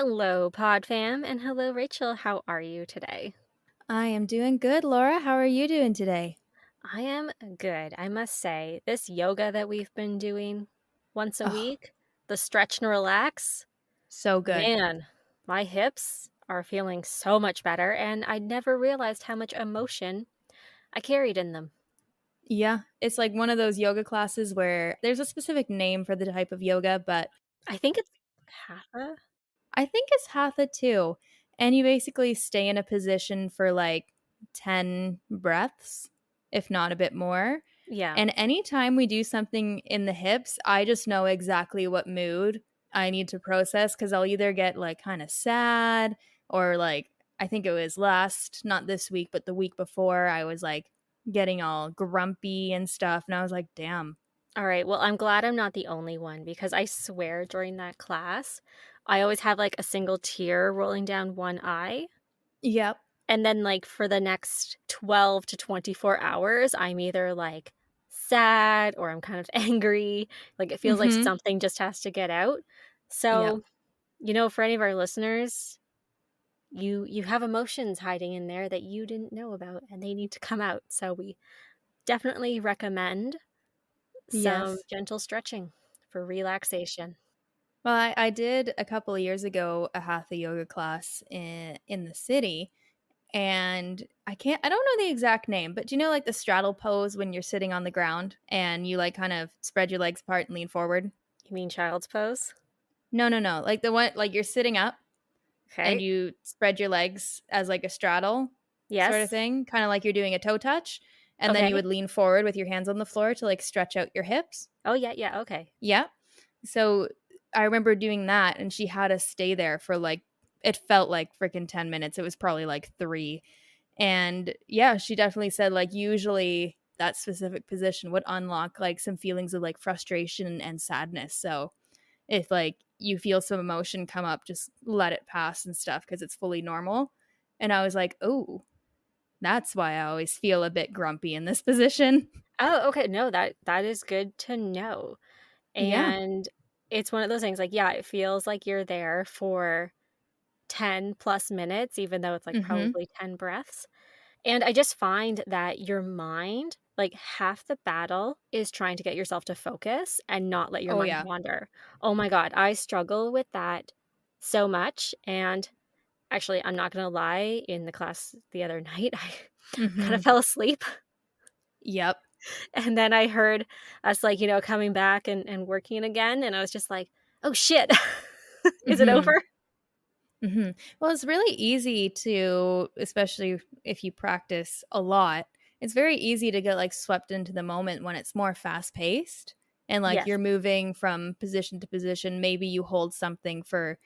Hello, Pod Fam, and hello, Rachel. How are you today? I am doing good, Laura. How are you doing today? I am good. I must say, this yoga that we've been doing once a Oh, week, the stretch and relax, so good. man, my hips are feeling so much better, and I never realized how much emotion I carried in them. Yeah, it's like one of those yoga classes where there's a specific name for the type of yoga, but I think it's hatha. I think it's hatha too. And you basically stay in a position for like 10 breaths, if not a bit more. Yeah. And anytime we do something in the hips, I just know exactly what mood I need to process because I'll either get like kind of sad or like, I think it was not this week, but the week before, I was like getting all grumpy and stuff. And I was like, damn. All right. Well, I'm glad I'm not the only one because I swear during that class, I always have like a single tear rolling down one eye. Yep. And then, like, for the next 12 to 24 hours, I'm either, like, sad or I'm kind of angry. Like, it feels like Mm-hmm. something just has to get out. Yep. So, for any of our listeners, you have emotions hiding in there that you didn't know about, and they need to come out. So we definitely recommend some Yes. gentle stretching for relaxation. Well, I did a couple of years ago a hatha yoga class in the city, and I don't know the exact name, but do you know like the straddle pose when you're sitting on the ground and you like kind of spread your legs apart and lean forward? You mean child's pose? No, no, no. Like the one like you're sitting up and Okay. you spread your legs as like a straddle sort of Yes. thing, kind of like you're doing a toe touch, and then you Okay. would lean forward with your hands on the floor to like stretch out your hips. Oh, yeah, yeah, okay. Yeah. So I remember doing that and she had us stay there for like it felt like freaking 10 minutes. It was probably like 3. And yeah, she definitely said like usually that specific position would unlock like some feelings of like frustration and sadness. So if like you feel some emotion come up, just let it pass and stuff because it's fully normal. And I was like, "Oh, that's why I always feel a bit grumpy in this position." Oh, okay. No, that is good to know. Yeah. And it's one of those things, like, yeah, it feels like you're there for 10 plus minutes, even though it's like Mhm. probably 10 breaths. And I just find that your mind, like half the battle is trying to get yourself to focus and not let your Oh mind yeah. wander. Oh my God, I struggle with that so much. And actually, I'm not going to lie, in the class the other night, I kind of Mhm. fell asleep. Yep. And then I heard us, like, coming back and working again, and I was just like, "Oh, shit. Is it Mhm. over?" Mhm. Well, it's really easy to, especially if you practice a lot, it's very easy to get like swept into the moment when it's more fast paced and like Yes, you're moving from position to position. Maybe you hold something for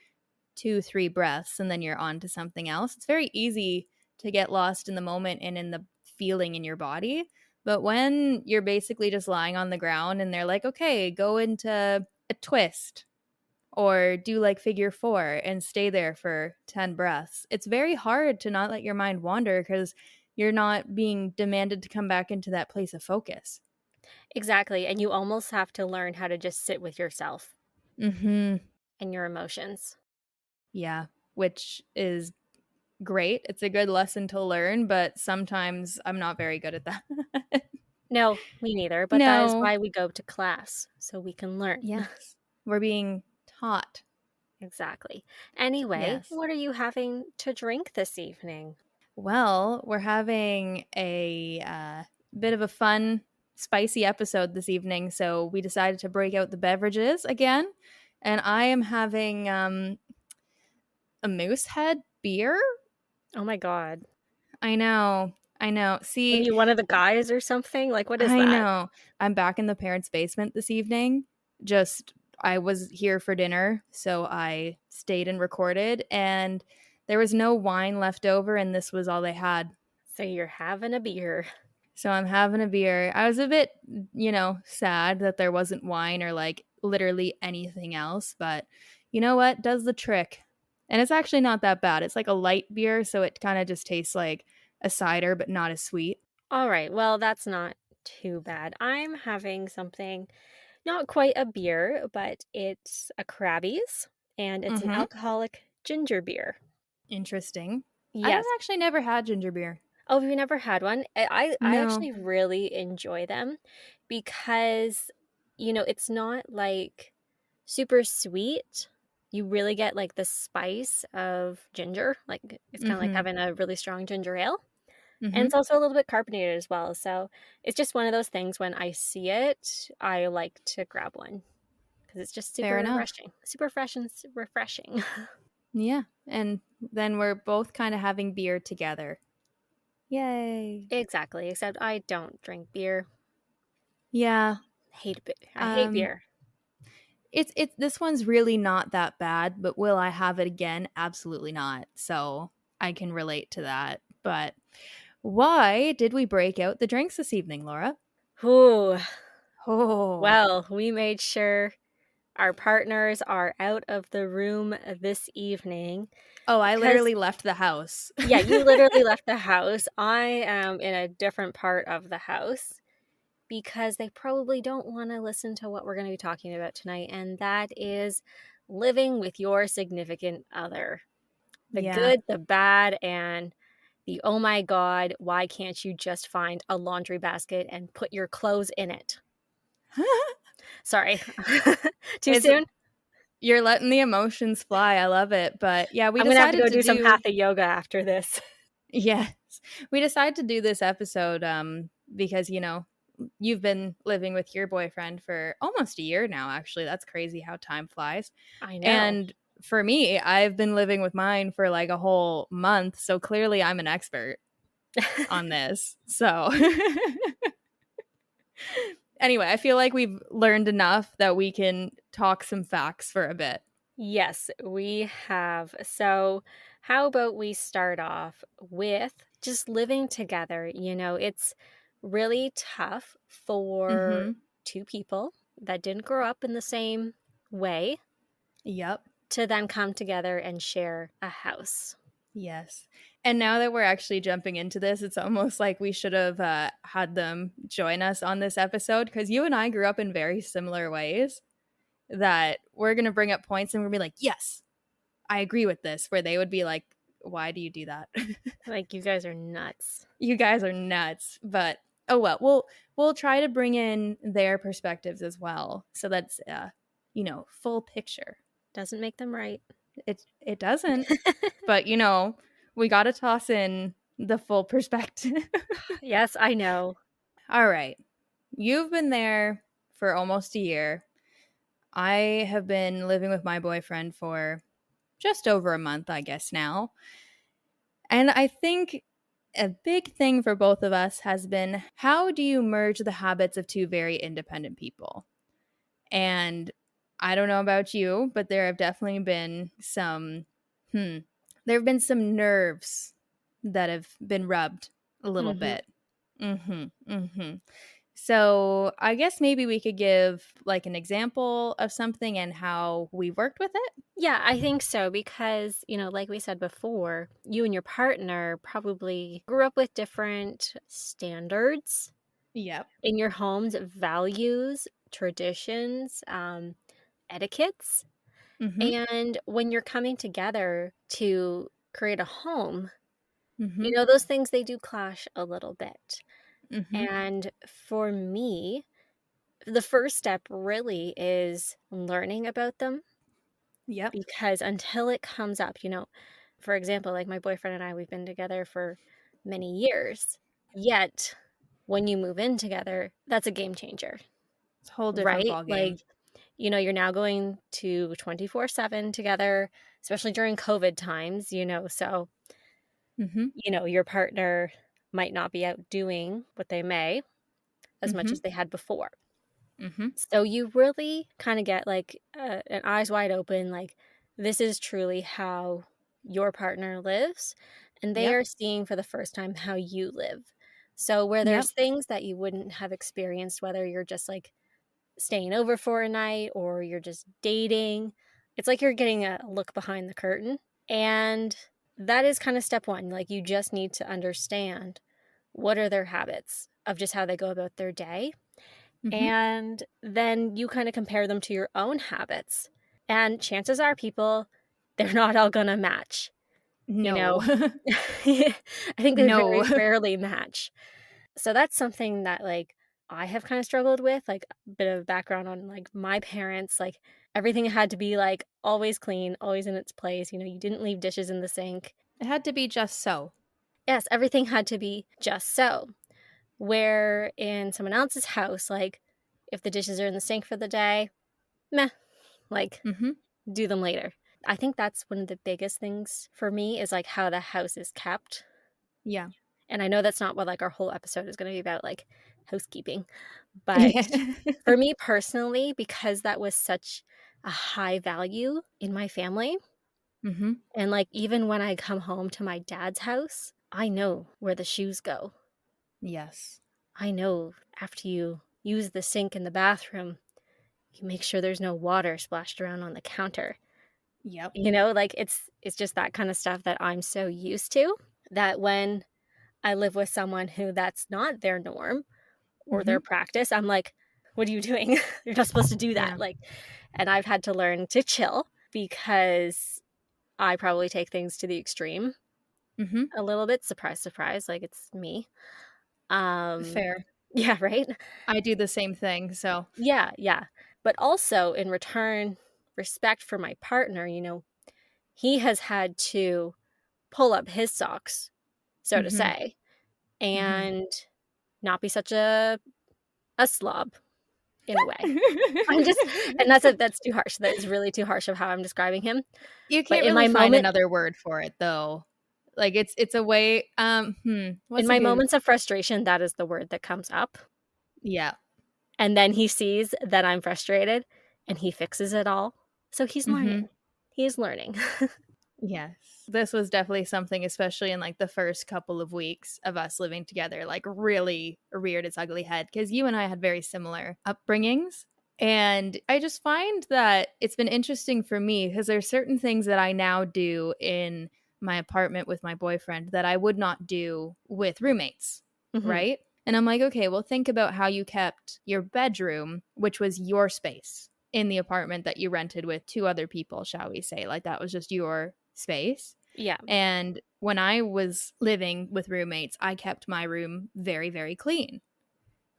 2, 3 breaths and then you're on to something else. It's very easy to get lost in the moment and in the feeling in your body. But when you're basically just lying on the ground and they're like, okay, go into a twist or do like figure 4 and stay there for 10 breaths. It's very hard to not let your mind wander because you're not being demanded to come back into that place of focus. exactly, and you almost have to learn how to just sit with yourself Mhm. and your emotions. Yeah, which is great. It's a good lesson to learn, but sometimes I'm not very good at that. No, me neither, but that is No. why we go to class, so we can learn. Yes. We're being taught. Exactly. Anyway, Yes. what are you having to drink this evening? Well, we're having a bit of a fun, spicy episode this evening, so we decided to break out the beverages again. And I am having a Moosehead beer. Oh my god. I know. I know. Are See, you one of the guys or something? Like, what is I that? know. I'm back in the parents' basement this evening. Just, I was here for dinner, so I stayed and recorded, and there was no wine left over, and this was all they had. So you're having a beer. So I'm having a beer. I was a bit, sad that there wasn't wine or like literally anything else, but you know what? Does the trick. And it's actually not that bad. It's like a light beer, so it kind of just tastes like a cider, but not as sweet. All right, well, that's not too bad. I'm having something, not quite a beer, but it's a Crabbie's, and it's an Mm-hmm. alcoholic ginger beer. Interesting. I've Yes. actually never had ginger beer. Oh, have you never had one? I No. actually really enjoy them because, it's not, like, super sweet. You really get, like, the spice of ginger, like, it's kinda like Mhm. having a really strong ginger ale, and it's Mhm. also a little bit carbonated as well, so it's just one of those things when I see it, I like to grab one because it's just Fair super enough. refreshing. Super fresh and s refreshing. Yeah, and then we're both kinda having beer together. Yay. Exactly, except I don't drink beer. Yeah, I hate um, beer. it's this one's really not that bad, but will I have it again? Absolutely not, so I can relate to that, but why did we break out the drinks this evening, Laura? Ooh. Oh. Well, we made sure our partners are out of the room this evening Oh, I because literally left the house. yeah, you literally left the house. I am in a different part of the house because they probably don't wanna listen to what we're gonna be talking about tonight, and that is living with your significant other. The Yeah. good, the bad, and the, "Oh my god, why can't you just find a laundry basket and put your clothes in it?" Sorry. Too It's soon? You're letting the emotions fly, I love it, but yeah, we I'm gonna have to decided go to do some do hatha yoga after this. yes. We decided to do this episode, because, you've been living with your boyfriend for almost a year now, actually, that's crazy how time flies, I know. and for me, I've been living with mine for, like, a whole month, so clearly I'm an expert on this, so anyway, I feel like we've learned enough that we can talk some facts for a bit. Yes, we have. So, how about we start off with just living together? It's really tough for Mhm. two people that didn't grow up in the same way Yep. to then come together and share a house. Yes. And now that we're actually jumping into this, it's almost like we should have had them join us on this episode because you and I grew up in very similar ways that we're going to bring up points and we're going to be like, yes, I agree with this. Where they would be like, why do you do that? Like, you guys are nuts. You guys are nuts. But oh well, we'll try to bring in their perspectives as well. So that's, full picture. Doesn't make them right. It doesn't. But we got to toss in the full perspective. Yes, I know. All right. You've been there for almost a year. I have been living with my boyfriend for just over a month, I guess now. And I think a big thing for both of us has been how do you merge the habits of two very independent people? And I don't know about you, but there have definitely been hmm, there have been some nerves that have been rubbed a little Mhm. bit. Mhm. So, I guess maybe we could give like an example of something and how we worked with it. Yeah, I think so because, like we said before, you and your partner probably grew up with different standards Yep. in your homes, values, traditions, etiquettes. Mhm. And when you're coming together to create a home, Mhm. those things, they do clash a little bit. Mhm. And for me, the first step really is learning about them Yep. because until it comes up, for example, like my boyfriend and I, we've been together for many years. Yet, when you move in together, that's a game changer, It's a whole different right? ball Like, game. you're now going to 24/7 together, especially during COVID times, so, Mhm. your partner might not be out doing what they may as much Mhm. as they had before. Mhm. So you really kind of get like an eyes wide open, like this is truly how your partner lives, and they Yep. are seeing for the first time how you live. So where Yep. there's things that you wouldn't have experienced, whether you're just like staying over for a night or you're just dating, it's like you're getting a look behind the curtain. And that is kind of step one. Like you just need to understand what are their habits of just how they go about their day Mhm. and then you kind of compare them to your own habits. And chances are people they're not all gonna match, you No. know? I think they No. very rarely match. So that's something that, like, I have kinda struggled with, like, a bit of background on, like, my parents, like, everything had to be, like, always clean, always in its place, you didn't leave dishes in the sink. It had to be just so. Yes, everything had to be just so. Where in someone else's house, like, if the dishes are in the sink for the day, meh, like, Mhm. do them later. I think that's one of the biggest things for me is, like, how the house is kept, Yeah. and I know that's not what, like, our whole episode is gonna be about, like, housekeeping, but Yeah. for me personally, because that was such a high value in my family, Mhm. and, like, even when I come home to my dad's house, I know where the shoes go. Yes. I know after you use the sink in the bathroom, you make sure there's no water splashed around on the counter. Yep. Like, it's just that kinda stuff that I'm so used to, that when I live with someone who that's not their norm or their Mhm. practice, I'm like, "What are you doing? You're not supposed to do Yeah. that." Like, and I've had to learn to chill because I probably take things to the extreme Mhm. a little bit. Surprise, surprise, like, it's me. Um Fair. Yeah, right? I do the same thing, so Yeah, yeah. But also in return, respect for my partner, he has had to pull up his socks, so to mhm. say, Mhm. and not be such a slob in a way. I'm just and that's too harsh. That is really too harsh of how I'm describing him. You But can't really find another word for it, though. Like, it's a way, in what's a my good moments of frustration, that is the word that comes up. yeah. And then he sees that I'm frustrated and he fixes it all. So he's Mhm. learning. He is learning. Yes. This was definitely something, especially in, like, the first couple of weeks of us living together, like, really reared its ugly head because you and I had very similar upbringings, and I just find that it's been interesting for me because there's certain things that I now do in my apartment with my boyfriend that I would not do with roommates, Mhm. right? And I'm like, "Okay, well, think about how you kept your bedroom, which was your space, in the apartment that you rented with 2 other people, shall we say, like, that was just your space." Yeah. And when I was living with roommates, I kept my room very, very clean.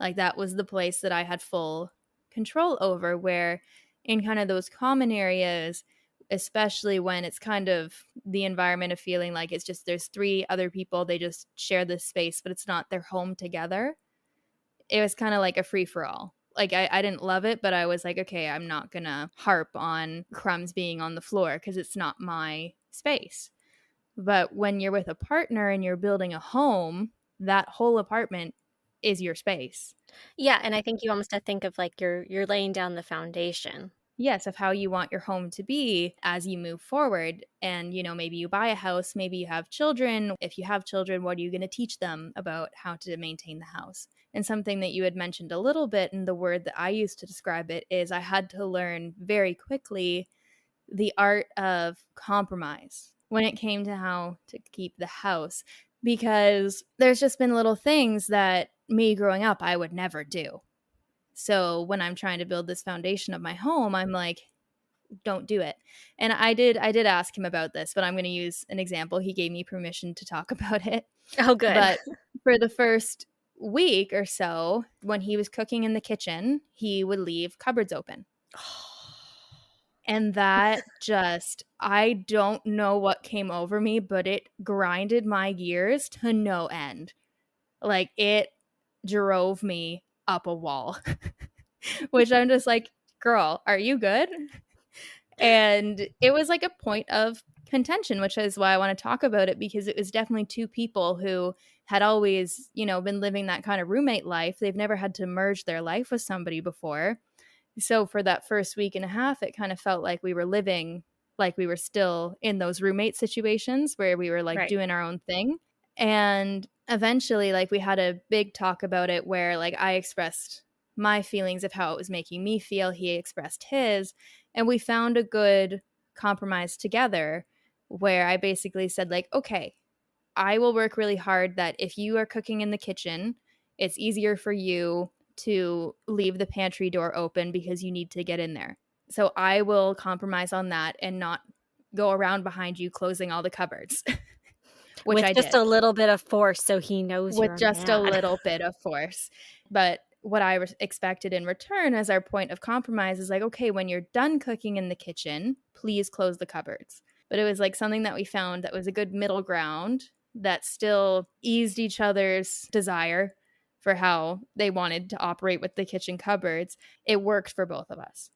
Like, that was the place that I had full control over, where in kind of those common areas, especially when it's kind of the environment of feeling like it's just there's 3 other people, they just share this space, but it's not their home together, it was kinda like a free for all. Like, I didn't love it, but I was like, "Okay, I'm not gonna harp on crumbs being on the floor because it's not my space." But when you're with a partner and you're building a home, that whole apartment is your space. Yeah, and I think you almost have to think of, like, you're laying down the foundation. Yes, of how you want your home to be as you move forward. And, maybe you buy a house, maybe you have children. If you have children, what are you going to teach them about how to maintain the house? And something that you had mentioned a little bit, and the word that I used to describe it is I had to learn very quickly the art of compromise when it came to how to keep the house. Because there's just been little things that me growing up, I would never do. So when I'm trying to build this foundation of my home, I'm like, don't do it. And I did ask him about this, but I'm going to use an example. He gave me permission to talk about it. Oh, good. But for the first week or so, when he was cooking in the kitchen, he would leave cupboards open. And that just I don't know what came over me, but it grinded my gears to no end. Like, it drove me up a wall, which I'm just like, "Girl, are you good?" And it was like a point of contention, which is why I wanna talk about it because it was definitely 2 people who had always, been living that kind of roommate life. They've never had to merge their life with somebody before. So for that first week and a half, it kind of felt like we were living like we were still in those roommate situations where we were like Right. doing our own thing. And eventually, like, we had a big talk about it where, like, I expressed my feelings of how it was making me feel. He expressed his. And we found a good compromise together where I basically said, like, okay, I will work really hard that if you are cooking in the kitchen, it's easier for you to leave the pantry door open because you need to get in there. So I will compromise on that and not go around behind you closing all the cupboards, which With I just did a little bit of force so he knows with you're just a mad. little bit of force. But what I expected in return as our point of compromise is like, okay, when you're done cooking in the kitchen, please close the cupboards. But it was like something that we found that was a good middle ground that still eased each other's desire for how they wanted to operate with the kitchen cupboards. It worked for both of us.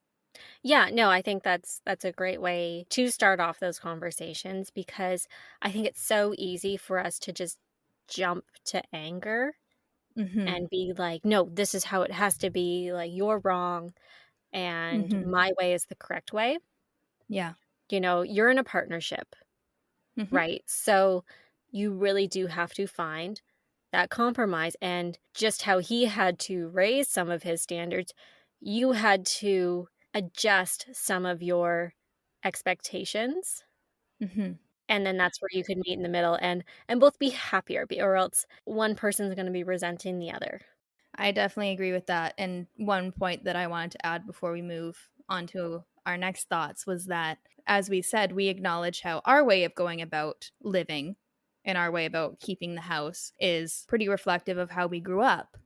Yeah, no, I think that's a great way to start off those conversations because I think it's so easy for us to just jump to anger Mhm. and be like, "No, this is how it has to be, like, you're wrong, and Mhm. my way is the correct way." Yeah. You're in a partnership, Mhm. right? So, you really do have to find that compromise, and just how he had to raise some of his standards, you had to adjust some of your expectations, Mhm. and then that's where you could meet in the middle and both be happier, or else one person's gonna be resenting the other. I definitely agree with that. And one point that I wanted to add before we move on to our next thoughts was that, as we said, we acknowledge how our way of going about living and our way about keeping the house is pretty reflective of how we grew up.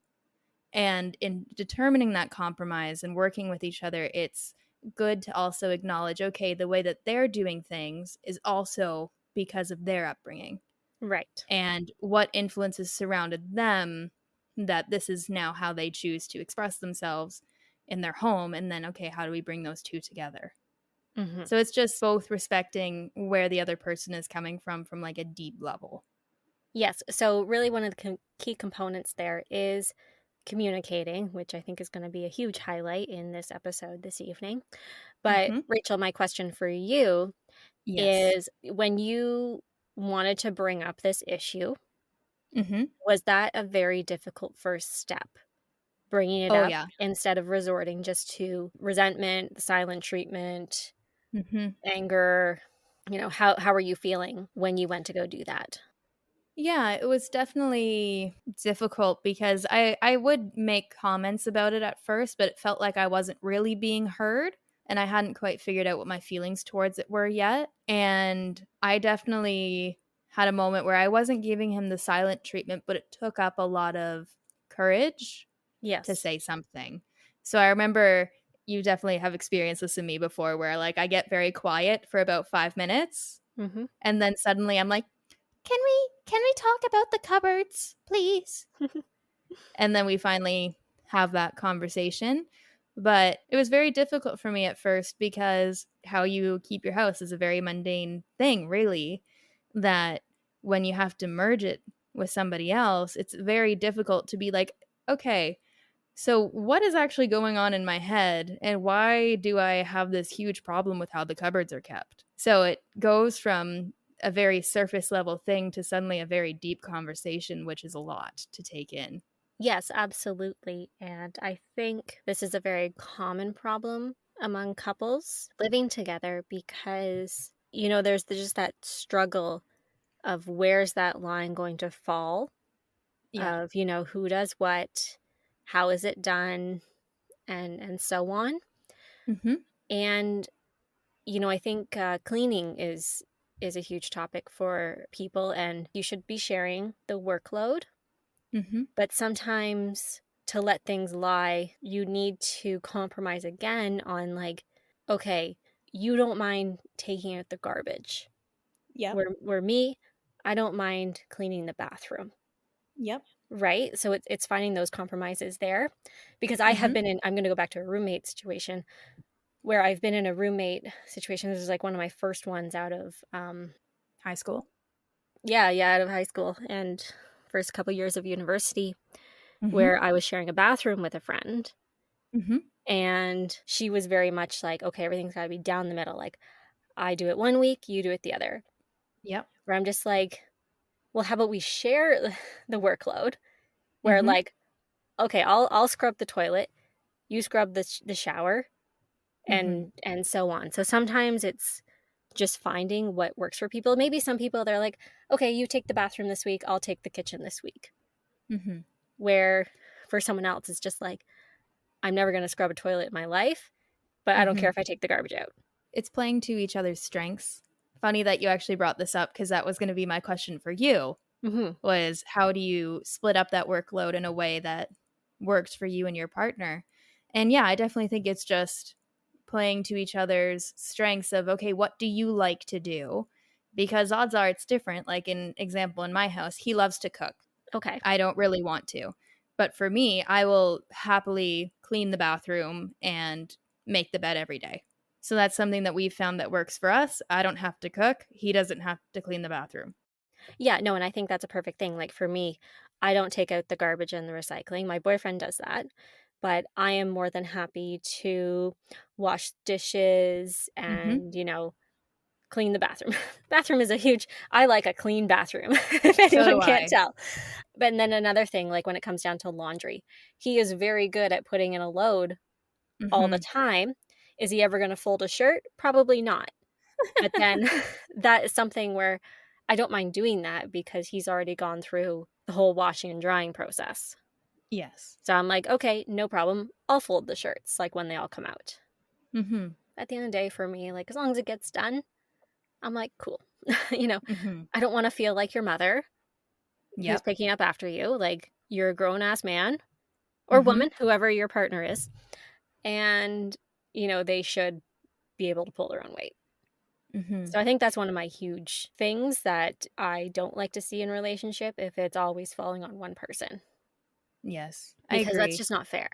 And in determining that compromise and working with each other, it's good to also acknowledge, okay, the way that they're doing things is also because of their upbringing Right. and what influences surrounded them, that this is now how they choose to express themselves in their home. And then, okay, how do we bring those two together? Mhm. So it's just both respecting where the other person is coming from like a deep level. Yes, so really one of the key components there is communicating, which I think is gonna be a huge highlight in this episode this evening. But, Hmm. Rachel, my question for you Yes. is when you wanted to bring up this issue, Hmm. was that a very difficult first step? Bringing it Oh, up yeah. instead of resorting just to resentment, silent treatment, Hmm. anger, how are you feeling when you went to go do that? Yeah, it was definitely difficult because I would make comments about it at first, but it felt like I wasn't really being heard and I hadn't quite figured out what my feelings towards it were yet. And I definitely had a moment where I wasn't giving him the silent treatment, but it took up a lot of courage to Yes. say something. So I remember you definitely have experienced this in me before where like I get very quiet for about 5 minutes Mhm. and then suddenly I'm like, can we talk about the cupboards, please? And then we finally have that conversation. But it was very difficult for me at first because how you keep your house is a very mundane thing, really, that when you have to merge it with somebody else, it's very difficult to be like, okay, so what is actually going on in my head and why do I have this huge problem with how the cupboards are kept? So it goes from a very surface level thing to suddenly a very deep conversation, which is a lot to take in. Yes, absolutely, and I think this is a very common problem among couples living together because, there's just that struggle of where's that line going to fall Yeah. of, who does what, how is it done, and so on. Mhm. And, I think, cleaning is a huge topic for people, and you should be sharing the workload. Mhm. But sometimes to let things lie, you need to compromise again on like, okay, you don't mind taking out the garbage. Yep. Where me, I don't mind cleaning the bathroom. Yep. Right? So it's finding those compromises there. Because I have Mhm. been in I'm gonna go back to a roommate situation where I've been in a roommate situation. This is like one of my first ones out of High school. yeah, yeah, out of high school and first couple years of university Mhm. where I was sharing a bathroom with a friend. Mhm. And she was very much like, "Okay, everything's gotta be down the middle, like, I do it one week, you do it the other." Yep. Where I'm just like, "Well, how about we share the workload?" Where, Mhm. like, "Okay, I'll scrub the toilet, you scrub the shower," Mhm. and so on. So sometimes it's just finding what works for people. Maybe some people, they're like, "Okay, you take the bathroom this week, I'll take the kitchen this week." Mhm. Where for someone else, it's just like, "I'm never gonna scrub a toilet in my life, but I don't care Mhm. if I take the garbage out." It's playing to each other's strengths funny that you actually brought this up because that was going to be my question for you Mhm. was how do you split up that workload in a way that works for you and your partner? And yeah, I definitely think it's just playing to each other's strengths of, okay, what do you like to do? Because odds are it's different. Like in example in my house, he loves to cook. Okay. I don't really want to. But for me, I will happily clean the bathroom and make the bed every day. So that's something that we've found that works for us. I don't have to cook. He doesn't have to clean the bathroom. Yeah, no, and I think that's a perfect thing. Like for me, I don't take out the garbage and the recycling. My boyfriend does that, but I am more than happy to wash dishes Mhm. and, clean the bathroom. Bathroom is a huge I like a clean bathroom, if So anyone do can't I. tell. But and then another thing, like when it comes down to laundry, he is very good at putting in a load all the Mhm. time. Is he ever gonna fold a shirt? Probably not. But then that is something where I don't mind doing that because he's already gone through the whole washing and drying process. Yes. So I'm like, "Okay, no problem. I'll fold the shirts, like, when they all come out." Mhm. At the end of the day, for me, like, as long as it gets done, I'm like, "Cool." You know, Mhm. I don't wanna feel like your mother who's Yep. picking up after you, like, you're a grown-ass man or Mhm. woman, whoever your partner is, and, they should be able to pull their own weight. Mhm. So I think that's one of my huge things that I don't like to see in a relationship if it's always falling on one person, Yes. I because that's agree. just not fair.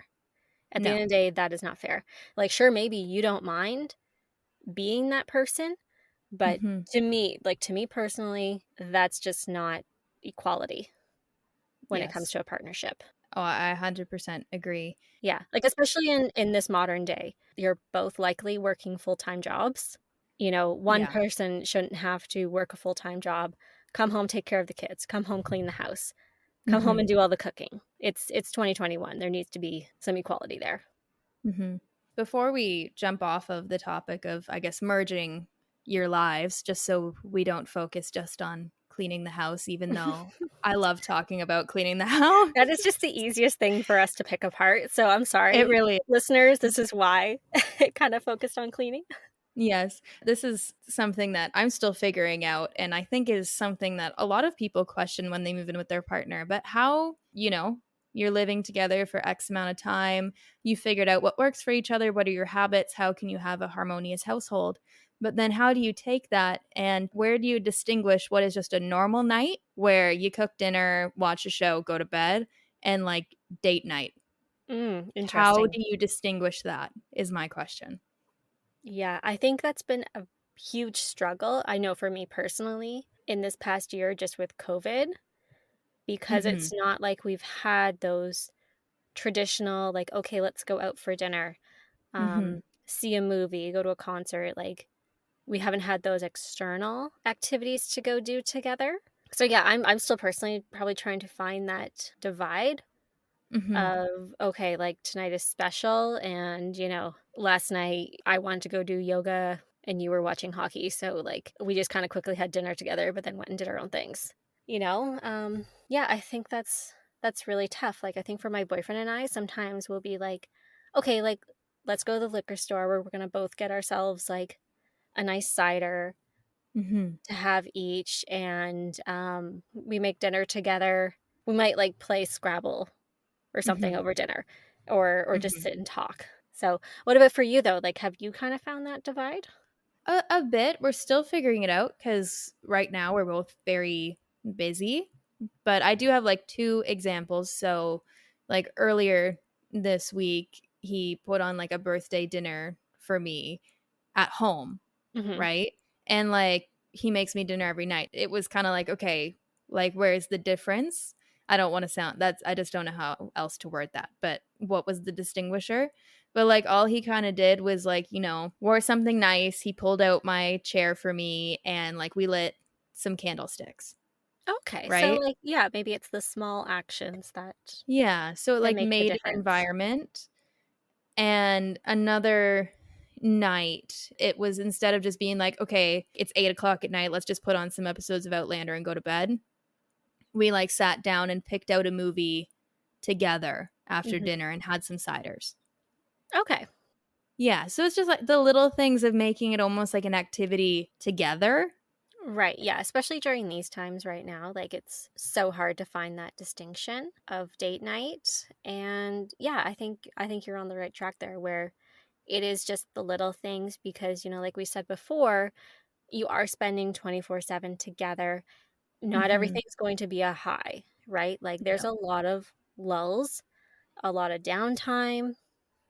At the end No. of the day, that is not fair. Like, sure, maybe you don't mind being that person, but Mhm. to me personally, that's just not equality when it comes Yes. to a partnership. Oh, I 100% agree. Yeah, like, especially in this modern day, you're both likely working full-time jobs. One Yeah. person shouldn't have to work a full-time job, come home, take care of the kids, come home, clean the house, come home Mhm. and do all the cooking. It's 2021. There needs to be some equality there. Mhm. Before we jump off of the topic of, I guess, merging your lives, just so we don't focus just on cleaning the house, even though I love talking about cleaning the That is just house. the easiest thing for us to pick apart, so I'm It sorry, really listeners, this is. is why it kinda focused on cleaning. Yes, this is something that I'm still figuring out, and I think is something that a lot of people question when they move in with their partner. But how, you're living together for X amount of time, you figured out what works for each other, what are your habits, how can you have a harmonious household? But then how do you take that and where do you distinguish what is just a normal night where you cook dinner, watch a show, go to bed, and like date night? How do Interesting. you distinguish that is my question. Yeah, I think that's been a huge struggle, I know for me personally, in this past year just with COVID, because Mhm. it's not like we've had those traditional, like, "Okay, let's go out for dinner, Mhm. see a movie, go to a concert," like, we haven't had those external activities to go do together. So, yeah, I'm still personally probably trying to find that divide Mhm. of, okay, like, tonight is special and, last night I wanted to go do yoga and you were watching hockey, so, like, we just kinda quickly had dinner together, but then went and did our own things, yeah, I think that's really tough. Like, I think for my boyfriend and I, sometimes we'll be like, "Okay, like, let's go to the liquor store where we're gonna both get ourselves, like, a nice cider Mhm. to have each, and, we make dinner together." We might, like, play Scrabble or something Mhm. over dinner or just Mhm. sit and talk. So, what about for you, though? Like, have you kinda found that divide? A bit. We're still figuring it out because right now we're both very busy. But I do have like two examples. So, like earlier this week, he put on like a birthday dinner for me at home, Mhm. right? And like he makes me dinner every night. It was kind of like, okay, like where's the difference? I don't want to sound that's I just don't know how else to word that. But what was the distinguisher? But like all he kind of did was like, wore something nice. He pulled out my chair for me and like we lit some candlesticks, Okay, so, right? like, yeah, maybe it's the small actions Yeah, so it that like make the made an difference. environment. And another night, it was instead of just being like, okay, it's 8 o'clock at night, let's just put on some episodes of Outlander and go to bed. We like sat down and picked out a movie together after Mhm. dinner and had some ciders. Okay. Yeah, so it's just like the little things of making it almost like an activity together Right, yeah, especially during these times right now, like, it's so hard to find that distinction of date night, and, yeah, I think you're on the right track there where it is just the little things because, like we said before, you are spending 24/7 together. Not Mhm. everything's going to be a high, right? Like, there's Yeah. a lot of lulls, a lot of downtime,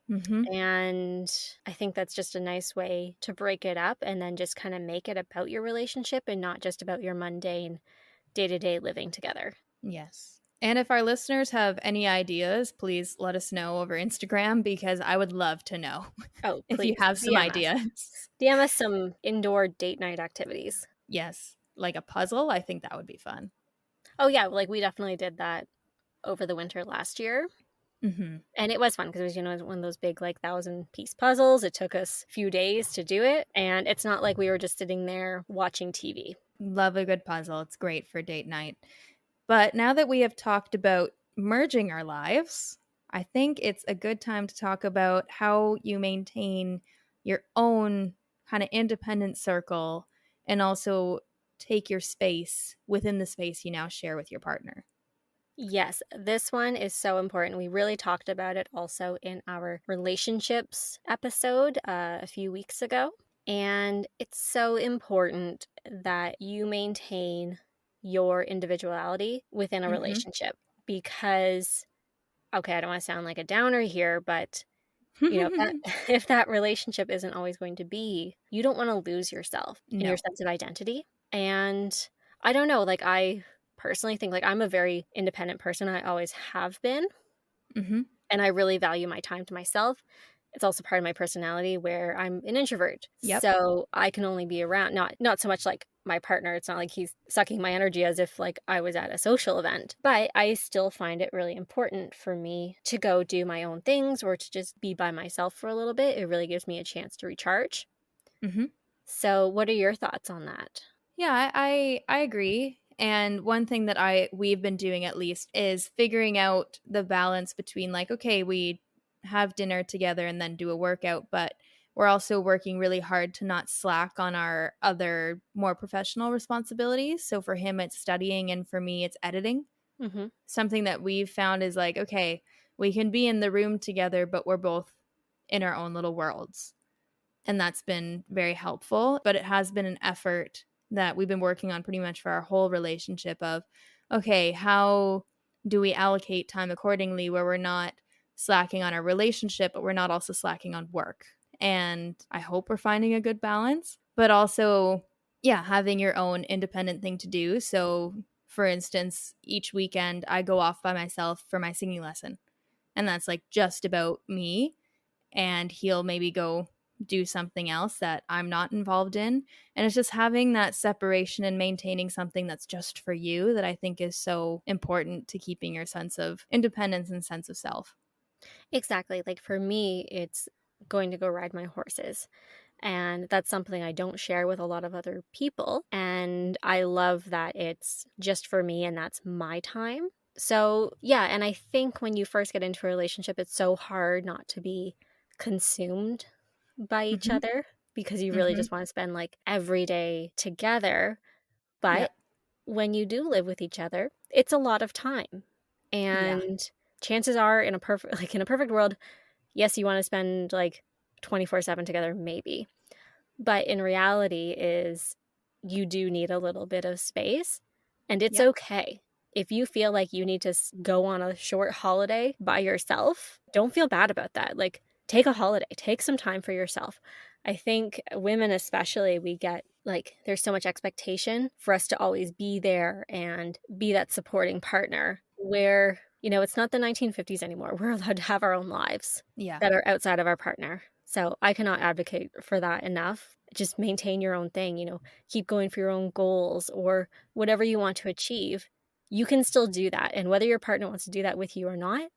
Mhm. and I think that's just a nice way to break it up and then just kinda make it about your relationship and not just about your mundane day-to-day living together. Yes. And if our listeners have any ideas, please let us know over Instagram because I would love to know Oh, if you please, have some DM us. ideas. DM us some indoor date night activities. Yes. Like a puzzle, I think that would be fun. Oh, yeah, like, we definitely did that over the winter last year, Mhm. and it was fun because it was, one of those big, like, thousand-piece puzzles. It took us a few days to do it, and it's not like we were just sitting there watching TV. Love a good puzzle. It's great for date night. But now that we have talked about merging our lives, I think it's a good time to talk about how you maintain your own kind of independent circle and also take your space within the space you now share with your partner. Yes, this one is so important. We really talked about it also in our relationships episode a few weeks ago. And it's so important that you maintain your individuality within a Mhm. relationship because, okay, I don't want to sound like a downer here, but if that if that relationship isn't always going to be, you don't want to lose yourself and your No. sense of identity. And I don't know, like I personally think like I'm a very independent person. I always have been, Mhm. and I really value my time to myself. It's also part of my personality where I'm an introvert. Yep. So I can only be around not so much like my partner. It's not like he's sucking my energy as if like I was at a social event. But I still find it really important for me to go do my own things or to just be by myself for a little bit. It really gives me a chance to recharge. Mhm. So what are your thoughts on that? Yeah, I agree. And one thing that we've been doing at least is figuring out the balance between like, okay, we have dinner together and then do a workout, but we're also working really hard to not slack on our other more professional responsibilities. So for him it's studying and for me it's editing. Mhm. Something that we've found is like, okay, we can be in the room together, but we're both in our own little worlds, and that's been very helpful. But it has been an effort that we've been working on pretty much for our whole relationship of, okay, how do we allocate time accordingly where we're not slacking on our relationship, but we're not also slacking on work? And I hope we're finding a good balance, but also, yeah, having your own independent thing to do. So, for instance, each weekend I go off by myself for my singing lesson, and that's like just about me, and he'll maybe go do something else that I'm not involved in. And it's just having that separation and maintaining something that's just for you that I think is so important to keeping your sense of independence and sense of self. Exactly. Like for me, it's going to go ride my horses. And that's something I don't share with a lot of other people. And I love that it's just for me and that's my time. So, yeah. And I think when you first get into a relationship, it's so hard not to be consumed by each Mhm. other because you really Mhm. just want to spend like every day together. Yep. But when you do live with each other, it's a lot of time. Yeah. And chances are in a perfect like in a perfect world, yes, you wanna spend, like, 24/7 together, maybe, but in reality is you do need a little bit of space, and it's Yep. okay. If you feel like you need to go on a short holiday by yourself, don't feel bad about that. Like, take a holiday, take some time for yourself. I think women, especially, we get like, there's so much expectation for us to always be there and be that supporting partner where, it's not the 1950s anymore. We're allowed to have our own lives Yeah. that are outside of our partner. So I cannot advocate for that enough. Just maintain your own thing, keep going for your own goals or whatever you want to achieve. You can still do that. And whether your partner wants to do that with you or not,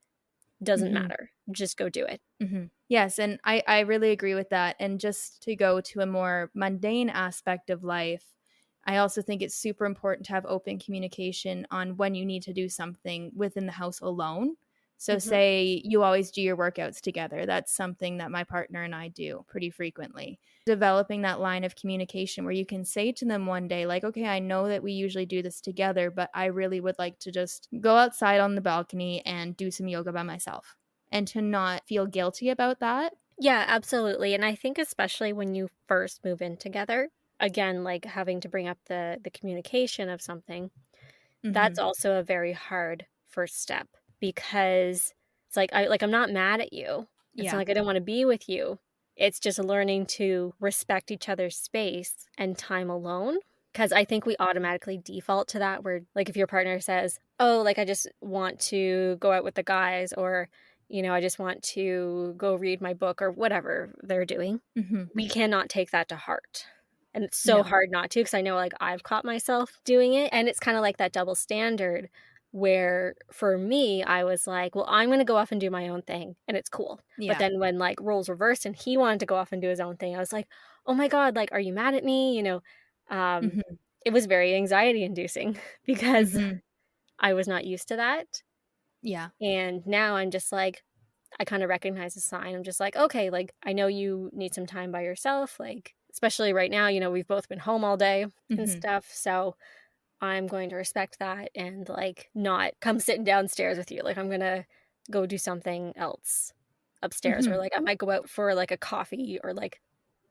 doesn't Mhm. matter. Just go do it. Mhm. Yes, and I really agree with that. And just to go to a more mundane aspect of life, I also think it's super important to have open communication on when you need to do something within the house alone. So, Mhm. say you always do your workouts together. That's something that my partner and I do pretty frequently. Developing that line of communication where you can say to them one day, like, okay, I know that we usually do this together, but I really would like to just go outside on the balcony and do some yoga by myself, and to not feel guilty about that. Yeah, absolutely, and I think especially when you first move in together, again, like, having to bring up the communication of something, that's Hmm. also a very hard first step because it's I'm not mad at you. It's not Yeah. like I don't wanna be with you. It's just learning to respect each other's space and time alone. Because I think we automatically default to that where, like, if your partner says, "Oh, like, I just want to go out with the guys," or, "I just want to go read my book," or whatever they're doing, Hmm. we cannot take that to heart. And it's so No. hard not to because I know, like, I've caught myself doing it, and it's kinda like that double standard where, for me, I was like, "Well, I'm gonna go off and do my own thing, and it's cool." But Yeah. then when, like, roles reversed and he wanted to go off and do his own thing, I was like, "Oh my god, like, are you mad at me?" Um, Hmm. it was very anxiety inducing because Hmm. I was not used to that, Yeah. and now I'm just like I kinda recognize the sign. I'm just like, "Okay, like, I know you need some time by yourself," like, especially right now, we've both been home all day and Hmm. stuff, so I'm going to respect that and, like, not come sitting downstairs with you, like, I'm gonna go do something else upstairs, or, Hmm. like, I might go out for, like, a coffee or, like,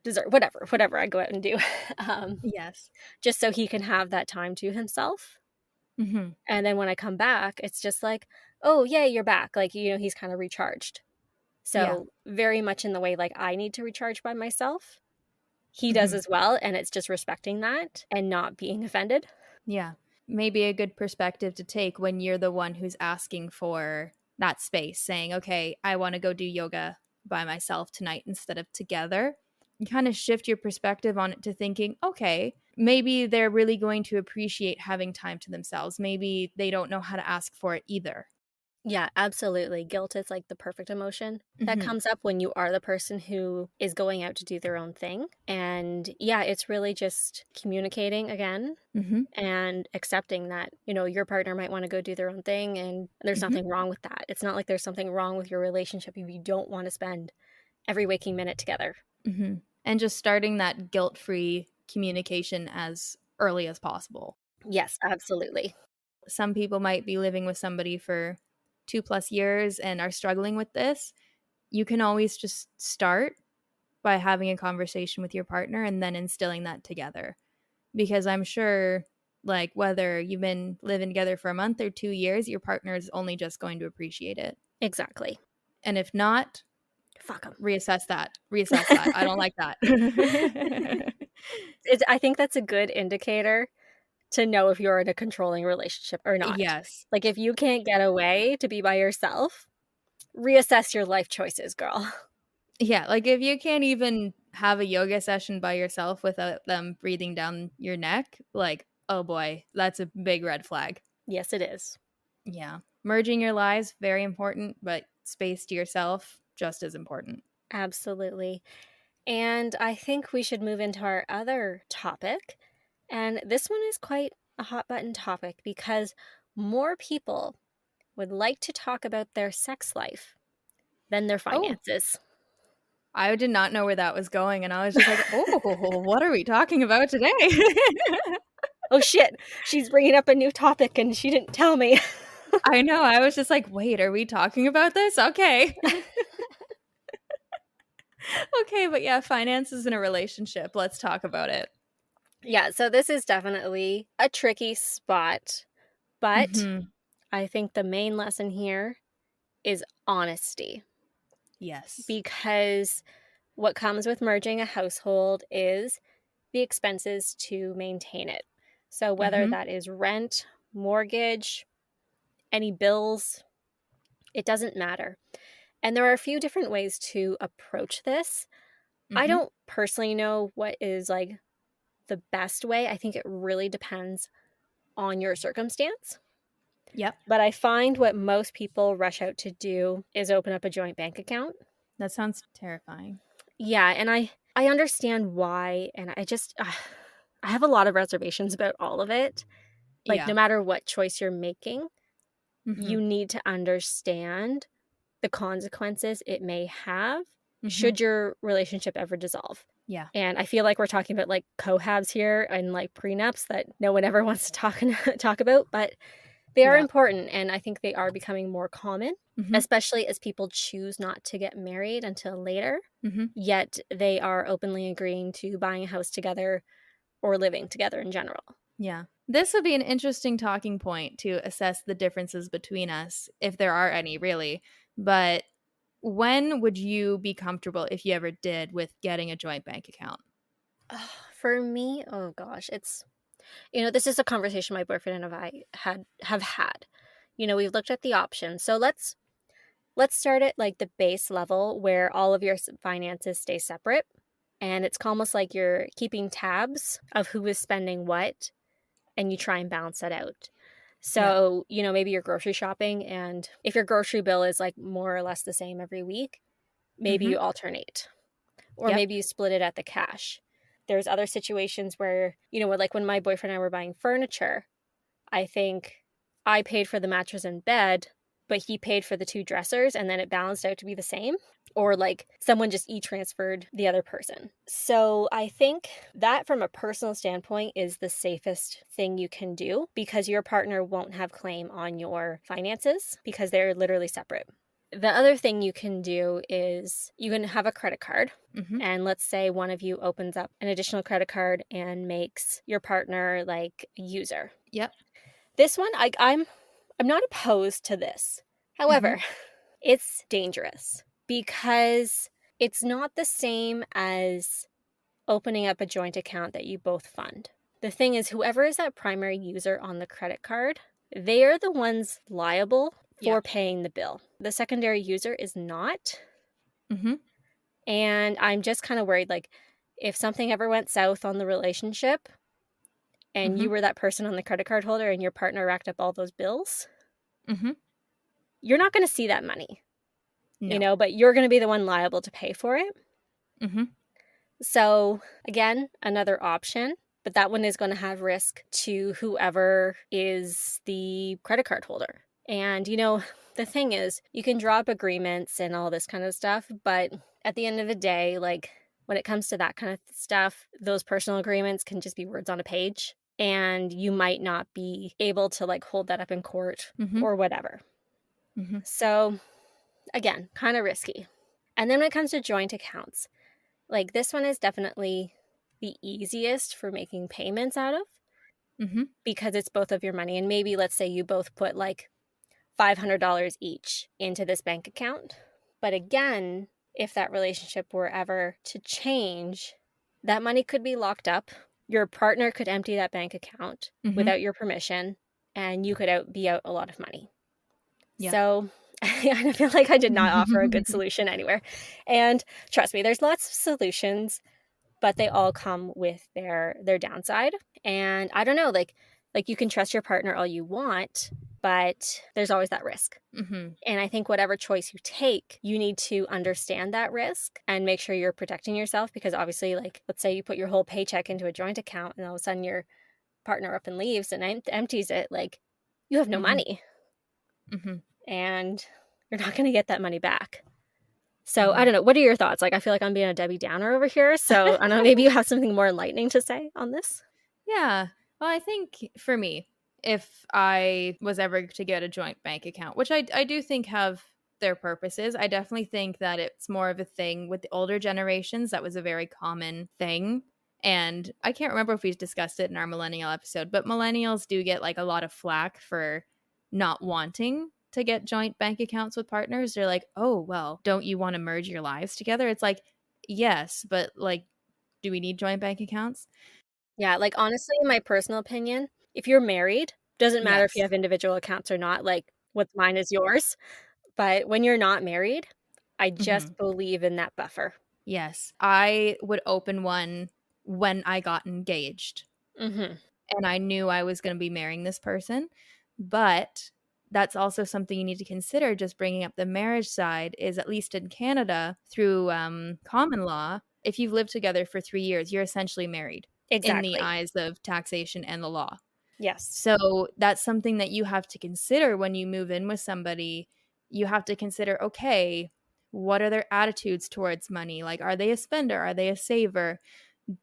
dessert, whatever I go out and do, um, Yes. just so he can have that time to himself, Hmm. and then when I come back, it's just like, "Oh, yay, you're back," like, he's kinda recharged. Yeah. So, very much in the way, like, I need to recharge by myself, he does Hmm. as well, and it's just respecting that and not being offended. Yeah. Maybe a good perspective to take when you're the one who's asking for that space, saying, okay, I want to go do yoga by myself tonight instead of together. You kind of shift your perspective on it to thinking, okay, maybe they're really going to appreciate having time to themselves. Maybe they don't know how to ask for it either. Yeah, absolutely. Guilt is, like, the perfect emotion that Hmm. comes up when you are the person who is going out to do their own thing, and, yeah, it's really just communicating again Hmm. and accepting that, your partner might wanna go do their own thing, and there's Hmm. nothing wrong with that. It's not like there's something wrong with your relationship if you don't wanna spend every waking minute together. Hmm. And just starting that guilt free communication as early as possible. Yes, absolutely. Some people might be living with somebody for 2+ years and are struggling with this. You can always just start by having a conversation with your partner and then instilling that together. Because I'm sure, like, whether you've been living together for a month or 2 years, your partner is only just going to appreciate it. Exactly. And if not, Fuck 'em. reassess that. Reassess that. I don't like that. I think that's a good indicator to know if you're in a controlling relationship or not. Yes. Like, if you can't get away to be by yourself, reassess your life choices, girl. Yeah, like, if you can't even have a yoga session by yourself without them breathing down your neck, like, oh boy, that's a big red flag. Yes, it is. Yeah. Merging your lives, very important, but space to yourself, just as important. Absolutely. And I think we should move into our other topic. And this one is quite a hot button topic because more people would like to talk about their sex life than their Oh, finances. I did not know where that was going, and I was just like, "Oh, what are we talking about today?" Oh shit, she's bringing up a new topic and she didn't tell me. I know, I was just like, "Wait, are we talking about this? Okay." Okay, but yeah, finances in a relationship, let's talk about it. Yeah, so this is definitely a tricky spot, but Mhm. I think the main lesson here is honesty Yes. because what comes with merging a household is the expenses to maintain it. So, whether Mhm. that is rent, mortgage, any bills, it doesn't matter. And there are a few different ways to approach this. I Mhm. don't personally know what is like the best way. I think it really depends on your circumstance. Yep. But I find what most people rush out to do is open up a joint bank account. That sounds terrifying. Yeah, and I understand why, and I just I have a lot of reservations about all of it. Like, no Yeah. matter what choice you're making, Mhm. you need to understand the consequences it may have Mhm. should your relationship ever dissolve. Yeah. And I feel like we're talking about, like, cohabs here and, like, prenups that no one ever wants to talk about, but they are Yeah. important, and I think they are becoming more common, Mhm. especially as people choose not to get married until later, Mhm. yet they are openly agreeing to buying a house together or living together in general. Yeah. This would be an interesting talking point to assess the differences between us, if there are any, really. But when would you be comfortable, if you ever did, with getting a joint bank account? Ugh, for me, oh gosh, it's this is a conversation my boyfriend and I have had. We've looked at the options. So let's start at like the base level where all of your finances stay separate, and it's almost like you're keeping tabs of who is spending what, and you try and balance that out. Yeah. So, maybe you're grocery shopping, and if your grocery bill is like more or less the same every week, maybe Mhm. you alternate, or Yep. maybe you split it at the cash. There's other situations where, where like when my boyfriend and I were buying furniture, I think I paid for the mattress and bed, but he paid for the 2 dressers, and then it balanced out to be the same, or, like, someone just e-transferred the other person. So, I think that from a personal standpoint is the safest thing you can do because your partner won't have claim on your finances because they're literally separate. The other thing you can do is you can have a credit card, Mhm. and let's say one of you opens up an additional credit card and makes your partner, like, a user. Yep. This one, I'm not opposed to this. Mhm. However, it's dangerous because it's not the same as opening up a joint account that you both fund. The thing is, whoever is that primary user on the credit card, they are the ones liable Yeah. for paying the bill. The secondary user is not. Mhm. And I'm just kind of worried, like, if something ever went south on the relationship and you Mhm. were that person on the credit card holder and your partner racked up all those bills, Mhm. you're not going to see that money, No. but you're going to be the one liable to pay for it. Mhm. So, again, another option, but that one is going to have risk to whoever is the credit card holder. And, the thing is, you can draw up agreements and all this kind of stuff, but at the end of the day, like when it comes to that kind of stuff, those personal agreements can just be words on a page, and you might not be able to like hold that up in court Mhm. or whatever. Mhm. So, again, kind of risky. And then when it comes to joint accounts, like this one is definitely the easiest for making payments out of Mhm. because it's both of your money. And maybe let's say you both put like $500 each into this bank account. But again, if that relationship were ever to change, that money could be locked up. Your partner could empty that bank account Mhm. without your permission, and you could be out a lot of money. Yeah. So I feel like I did not offer a good solution anywhere. And trust me, there's lots of solutions, but they all come with their downside. And I don't know, like you can trust your partner all you want, but there's always that risk. Mhm. And I think whatever choice you take, you need to understand that risk and make sure you're protecting yourself because obviously, like, let's say you put your whole paycheck into a joint account and all of a sudden your partner up and leaves and empties it, like, you have no Mhm. money Mhm. and you're not going to get that money back. So I Mhm. don't know. What are your thoughts? Like, I feel like I'm being a Debbie Downer over here. So I don't know. Maybe you have something more enlightening to say on this. Yeah. Well, I think for me, if I was ever to get a joint bank account, which I do think have their purposes, I definitely think that it's more of a thing with the older generations. That was a very common thing. And I can't remember if we discussed it in our millennial episode, but millennials do get like a lot of flack for not wanting to get joint bank accounts with partners. They're like, oh, well, don't you want to merge your lives together? It's like, yes, but like, do we need joint bank accounts? Yeah. Like, honestly, in my personal opinion, if you're married, doesn't matter if you Yes. have individual accounts or not. Like, what's mine is yours. But when you're not married, I just Mhm. believe in that buffer. Yes. I would open one when I got engaged Hmm. and I knew I was going to be marrying this person. But that's also something you need to consider. Just bringing up the marriage side is, at least in Canada, through common law, if you've lived together for 3 years, you're essentially married in the Exactly. eyes of taxation and the law. Yes. So that's something that you have to consider when you move in with somebody. You have to consider, okay, what are their attitudes towards money? Like, are they a spender? Are they a saver?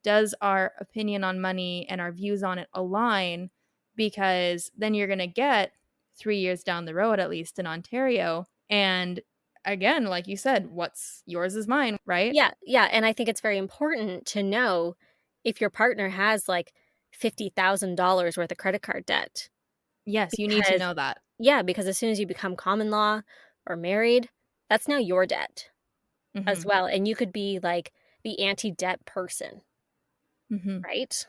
Does our opinion on money and our views on it align? Because then you're going to get 3 years down the road, at least in Ontario. And again, like you said, what's yours is mine, right? Yeah, yeah, and I think it's very important to know if your partner has, like, $50,000 worth of credit card debt, Yes, you need to because know that. yeah, because as soon as you become common law or married, that's now your debt as Hmm. well, and you could be, like, the anti-debt person, Hmm. right?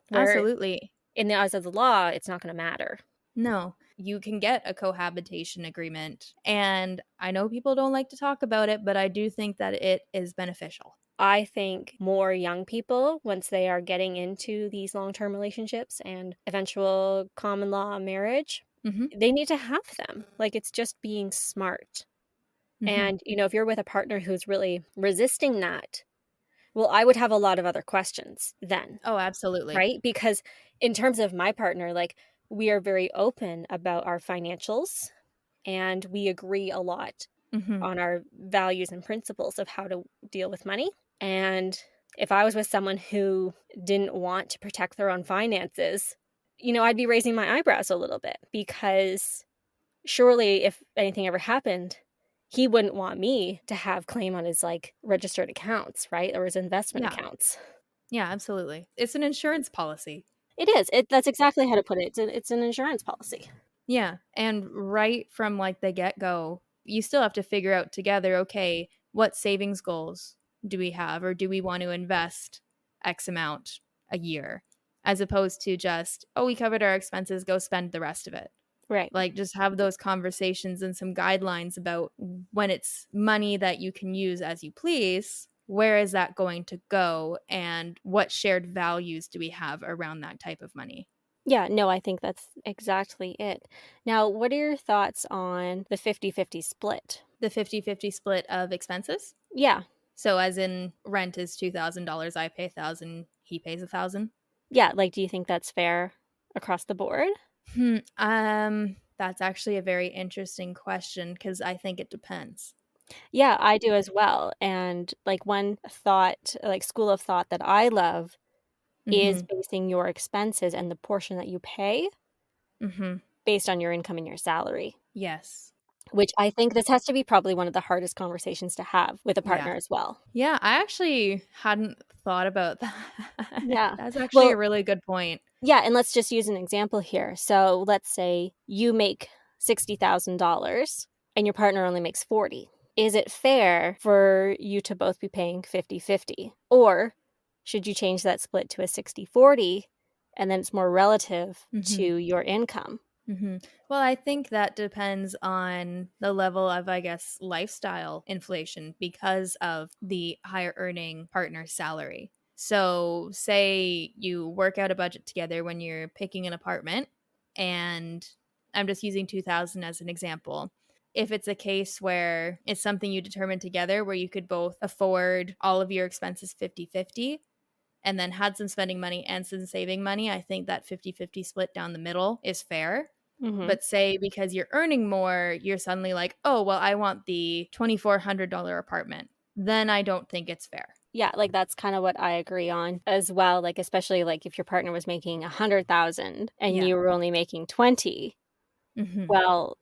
Where Absolutely. in the eyes of the law, it's not gonna matter. No, you can get a cohabitation agreement. And I know people don't like to talk about it, but I do think that it is beneficial. I think more young people, once they are getting into these long-term relationships and eventual common law marriage, Hmm. they need to have them. Like, it's just being smart. Hmm. And, if you're with a partner who's really resisting that, well, I would have a lot of other questions then, Oh, absolutely. right? Because in terms of my partner, like, we are very open about our financials and we agree a lot Hmm. on our values and principles of how to deal with money. And if I was with someone who didn't want to protect their own finances, I'd be raising my eyebrows a little bit because surely if anything ever happened, he wouldn't want me to have claim on his like registered accounts, right? Or his investment Yeah. accounts. Yeah, absolutely. It's an insurance policy. It is. That's exactly how to put it. It's an insurance policy. Yeah. And right from like the get go, you still have to figure out together, okay, what savings goals do we have? Or do we want to invest X amount a year? As opposed to just, oh, we covered our expenses, go spend the rest of it. Right. Like, just have those conversations and some guidelines about when it's money that you can use as you please, where is that going to go? And what shared values do we have around that type of money? Yeah, no, I think that's exactly it. Now, what are your thoughts on the 50-50 split? The 50-50 split of expenses. Yeah. So, as in rent is $2,000, I pay 1,000, he pays 1,000. Yeah, like, do you think that's fair across the board? That's actually a very interesting question because I think it depends. Yeah, I do as well, and, like, one thought like, school of thought that I love is Mm-hmm. basing your expenses and the portion that you pay Mm-hmm. based on your income and your salary, Yes. which I think this has to be probably one of the hardest conversations to have with a Yeah. partner as well. Yeah, I actually hadn't thought about that. Yeah. That's actually a Well, really good point. yeah, and let's just use an example here. So, let's say you make $60,000 and your partner only makes 40. Is it fair for you to both be paying 50-50? Or should you change that split to a 60-40, and then it's more relative to Mhm. your income? Mhm. Well, I think that depends on the level of, I guess, lifestyle inflation because of the higher earning partner's salary. So, say you work out a budget together when you're picking an apartment, and I'm just using 2000 as an example. If it's a case where it's something you determine together where you could both afford all of your expenses 50-50, and then had some spending money and some saving money, I think that 50-50 split down the middle is fair. Mhm. But say because you're earning more, you're suddenly like, oh, well, I want the $2,400 apartment. Then I don't think it's fair. Yeah, like, that's kinda what I agree on as well, like, especially, like, if your partner was making 100,000 and Yeah. you were only making 20, Hmm. well,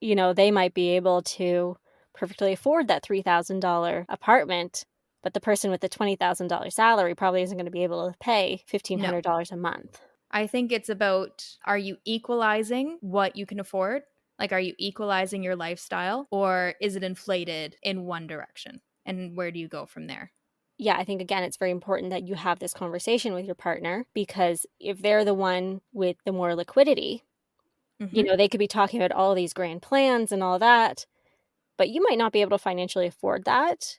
they might be able to perfectly afford that $3,000 apartment, but the person with the $20,000 salary probably isn't gonna be able to pay No, $1,500 a month. I think it's about, are you equalizing what you can afford? Like, are you equalizing your lifestyle or is it inflated in one direction? And where do you go from there? Yeah, I think, again, it's very important that you have this conversation with your partner because if they're the one with the more liquidity, Hmm. they could be talking about all these grand plans and all that, but you might not be able to financially afford that.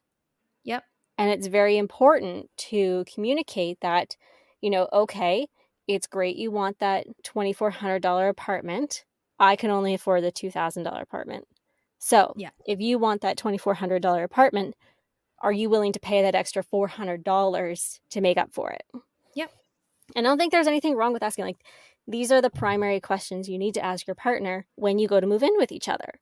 Yep. And it's very important to communicate that, okay, it's great you want that $2,400 apartment. I can only afford the $2,000 apartment. So Yeah. if you want that $2,400 apartment, are you willing to pay that extra $400 to make up for it? Yep. And I don't think there's anything wrong with asking, like, These are the primary questions you need to ask your partner when you go to move in with each other.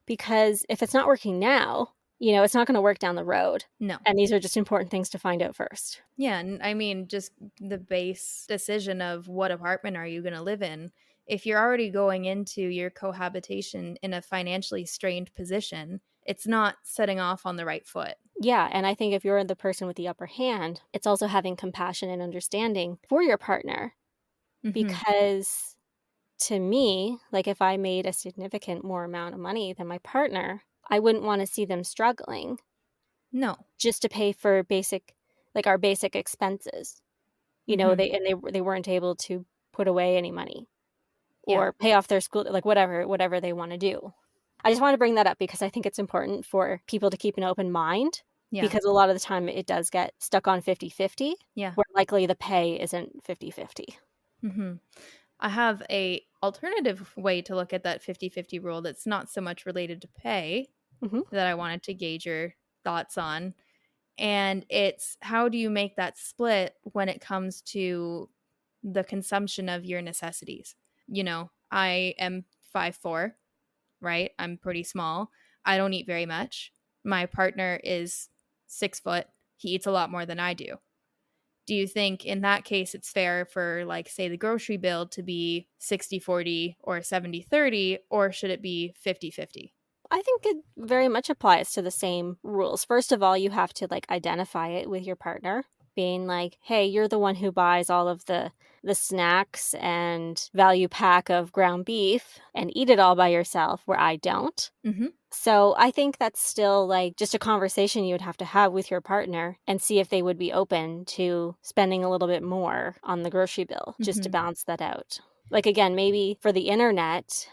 Because if it's not working now, it's not going to work down the road. No. And these are just important things to find out first. Yeah, and I mean, just the base decision of what apartment are you going to live in. If you're already going into your cohabitation in a financially strained position, it's not setting off on the right foot. Yeah, and I think if you're the person with the upper hand, it's also having compassion and understanding for your partner. Mm-hmm. Because to me, like if I made a significant more amount of money than my partner, I wouldn't want to see them struggling No. just to pay for our basic expenses. Mm-hmm. They weren't able to put away any money Yeah. or pay off their school, like whatever they want to do. I just want to bring that up because I think it's important for people to keep an open mind, Yeah. because a lot of the time it does get stuck on 50-50, Yeah. where likely the pay isn't 50-50. Mm-hmm. I have a alternative way to look at that 50-50 rule that's not so much related to pay Hmm. that I wanted to gauge your thoughts on. And it's how do you make that split when it comes to the consumption of your necessities? I am 5'4", right? I'm pretty small. I don't eat very much. My partner is 6 foot. He eats a lot more than I do. Do you think in that case it's fair for, like, say, the grocery bill to be 60-40 or 70-30, or should it be 50-50? I think it very much applies to the same rules. First of all, you have to identify it with your partner, being like, "Hey, you're the one who buys all of the snacks and value pack of ground beef and eat it all by yourself where I don't." Mm-hmm. So, I think that's still just a conversation you would have to have with your partner and see if they would be open to spending a little bit more on the grocery bill just to Mm-hmm. balance that out. Like again, maybe for the internet,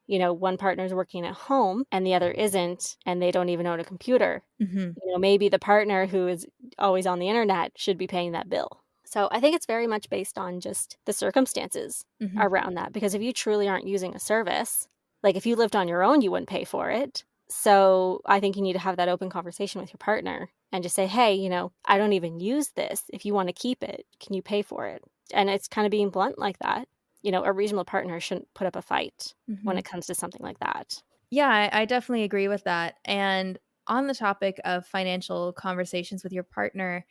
one partner's working at home and the other isn't, and they don't even own a computer. Mm-hmm. Maybe the partner who is always on the internet should be paying that bill. So I think it's very much based on just the circumstances Mm-hmm. around that. Because if you truly aren't using a service, like if you lived on your own, you wouldn't pay for it. So I think you need to have that open conversation with your partner and just say, hey, I don't even use this. If you want to keep it, can you pay for it? And it's kind of being blunt like that. A reasonable partner shouldn't put up a fight when Mm-hmm. it comes to something like that. Yeah, I definitely agree with that. And on the topic of financial conversations with your partner,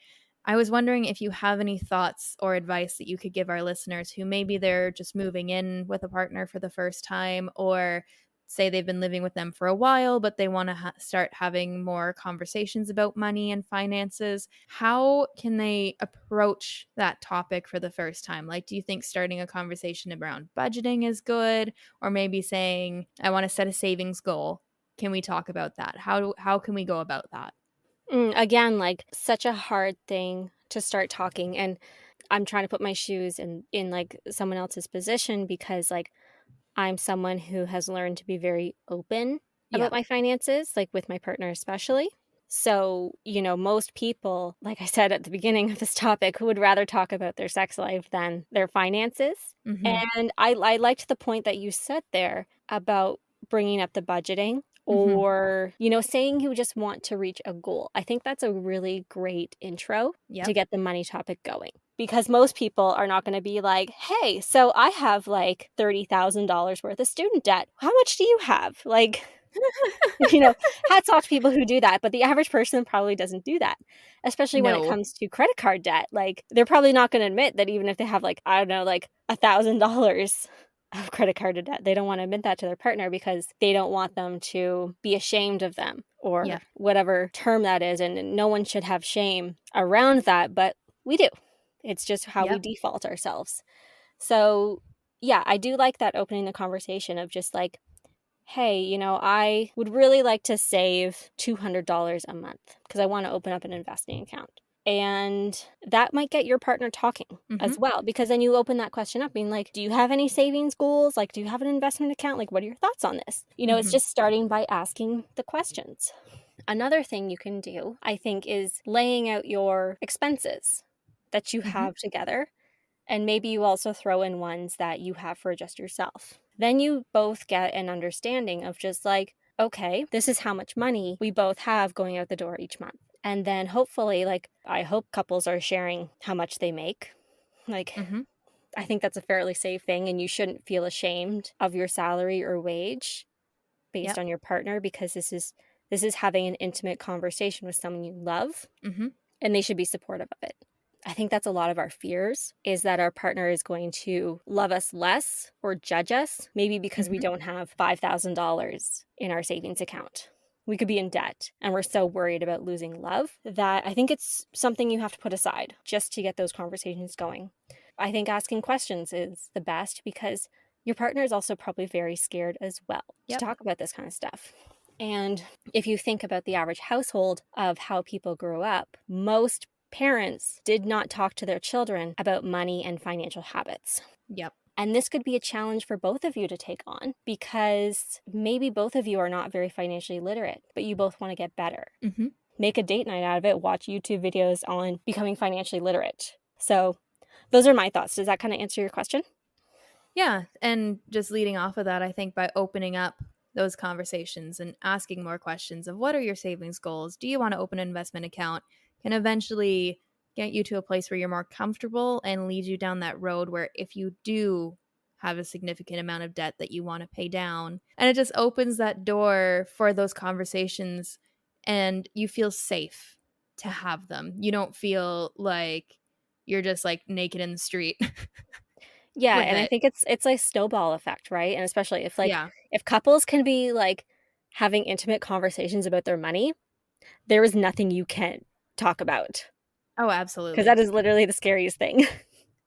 I was wondering if you have any thoughts or advice that you could give our listeners who maybe they're just moving in with a partner for the first time, or say they've been living with them for a while, but they want to start having more conversations about money and finances. How can they approach that topic for the first time? Like, do you think starting a conversation around budgeting is good? Or maybe saying, I want to set a savings goal. Can we talk about that? How can we go about that? Again, such a hard thing to start talking. And I'm trying to put my shoes in someone else's position, because I'm someone who has learned to be very open Yeah. about my finances, with my partner especially. So, most people, like I said at the beginning of this topic, would rather talk about their sex life than their finances. Mm-hmm. And I liked the point that you said there about bringing up the budgeting, Mm-hmm. or, saying you just want to reach a goal. I think that's a really great intro to Yep. get the money topic going. Because most people are not going to be like, hey, so I have $30,000 worth of student debt. How much do you have? You know, hats off to people who do that, but the average person probably doesn't do that, especially when it No. comes to credit card debt. They're probably not going to admit that even if they have I don't know, $1,000 of credit card debt, they don't want to admit that to their partner because they don't want them to be ashamed of them, Yeah. or whatever term that is. And no one should have shame around that, but we do. It's just how we Yep. default ourselves. So, yeah, I do like that, opening the conversation of just hey, I would really like to save $200 a month because I want to open up an investing account. And that might get your partner talking Mm-hmm. as well, because then you open that question up, being like, do you have any savings goals? Do you have an investment account? What are your thoughts on this? It's Mm-hmm. just starting by asking the questions. Another thing you can do, I think, is laying out your expenses that you Mm-hmm. have together. And maybe you also throw in ones that you have for just yourself. Then you both get an understanding of just okay, this is how much money we both have going out the door each month. And then hopefully, I hope couples are sharing how much they make. Like, Mm-hmm. I think that's a fairly safe thing, and you shouldn't feel ashamed of your salary or wage based Yep. on your partner, because this is having an intimate conversation with someone you love, Mhm. and they should be supportive of it. I think that's a lot of our fears, is that our partner is going to love us less or judge us, maybe because we Mhm. don't have $5,000 in our savings account. We could be in debt, and we're so worried about losing love that I think it's something you have to put aside just to get those conversations going. I think asking questions is the best, because your partner is also probably very scared as well to Yep. talk about this kind of stuff. And if you think about the average household of how people grew up, most parents did not talk to their children about money and financial habits. Yep. And this could be a challenge for both of you to take on, because maybe both of you are not very financially literate, but you both want to get better. Mhm. Make a date night out of it, watch YouTube videos on becoming financially literate. So, those are my thoughts. Does that kind of answer your question? Yeah, and just leading off of that, I think by opening up those conversations and asking more questions of what are your savings goals? Do you want to open an investment account? Can eventually get you to a place where you're more comfortable and lead you down that road where if you do have a significant amount of debt that you want to pay down, and it just opens that door for those conversations and you feel safe to have them. You don't feel like you're just like naked in the street Yeah, with and I it. think it's like snowball effect, right? And especially if Yeah. if couples can be like having intimate conversations about their money, there is nothing you can't talk about, Oh, because that absolutely. is literally the scariest thing.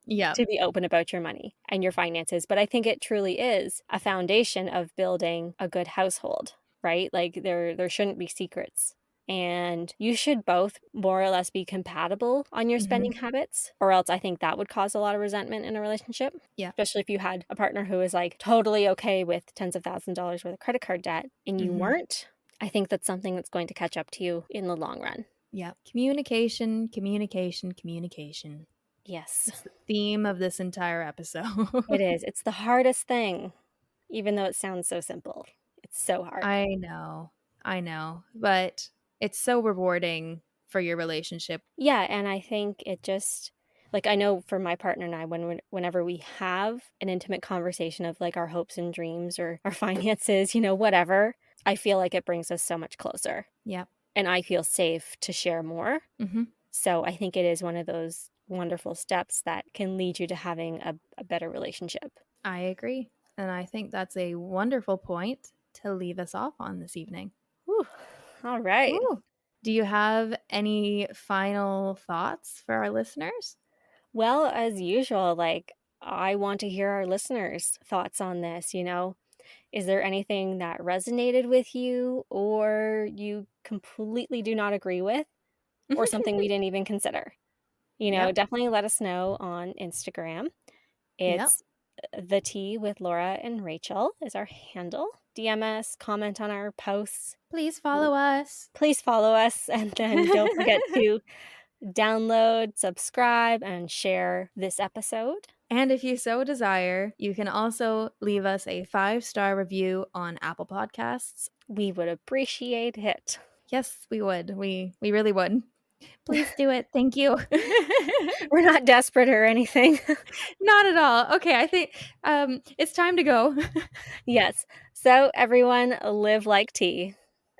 Yeah. To be open about your money and your finances. But I think it truly is a foundation of building a good household, right? Like there shouldn't be secrets. And you should both more or less be compatible on your spending Mhm. habits, or else I think that would cause a lot of resentment in a relationship, Yeah. especially if you had a partner who is like totally okay with tens of thousands of dollars worth of credit card debt and you Mhm. weren't. I think that's something that's going to catch up to you in the long run. Yeah. Communication, communication, communication. Yes, It's the theme of this entire episode. it is. It's the hardest thing. Even though it sounds so simple, it's so hard. I know. I know. But it's so rewarding for your relationship. Yeah, and I think it just like I know for my partner and I, whenever we have an intimate conversation of like our hopes and dreams or our finances, whatever, I feel like it brings us so much closer, Yeah. and I feel safe to share more. Mhm. So I think it is one of those wonderful steps that can lead you to having a better relationship. I agree. And I think that's a wonderful point to leave us off on this evening. Whew. All right. Ooh. Do you have any final thoughts for our listeners? Well, as usual, like I want to hear our listeners' thoughts on this. Is there anything that resonated with you or you completely do not agree with, or something we didn't even consider? Yep. Definitely let us know on Instagram. Yep. It's the tea with Laura and Rachel is our handle. DM us, comment on our posts. Please follow us. Please follow us, and then don't forget to download, subscribe, and share this episode. And if you so desire, you can also leave us a 5-star review on Apple Podcasts. We would appreciate it. Yes, we would. We really would. Please do it. Thank you. We're not desperate or anything. Not at all. Okay, I think it's time to go. Yes. So, everyone, live like tea.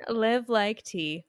Live like tea.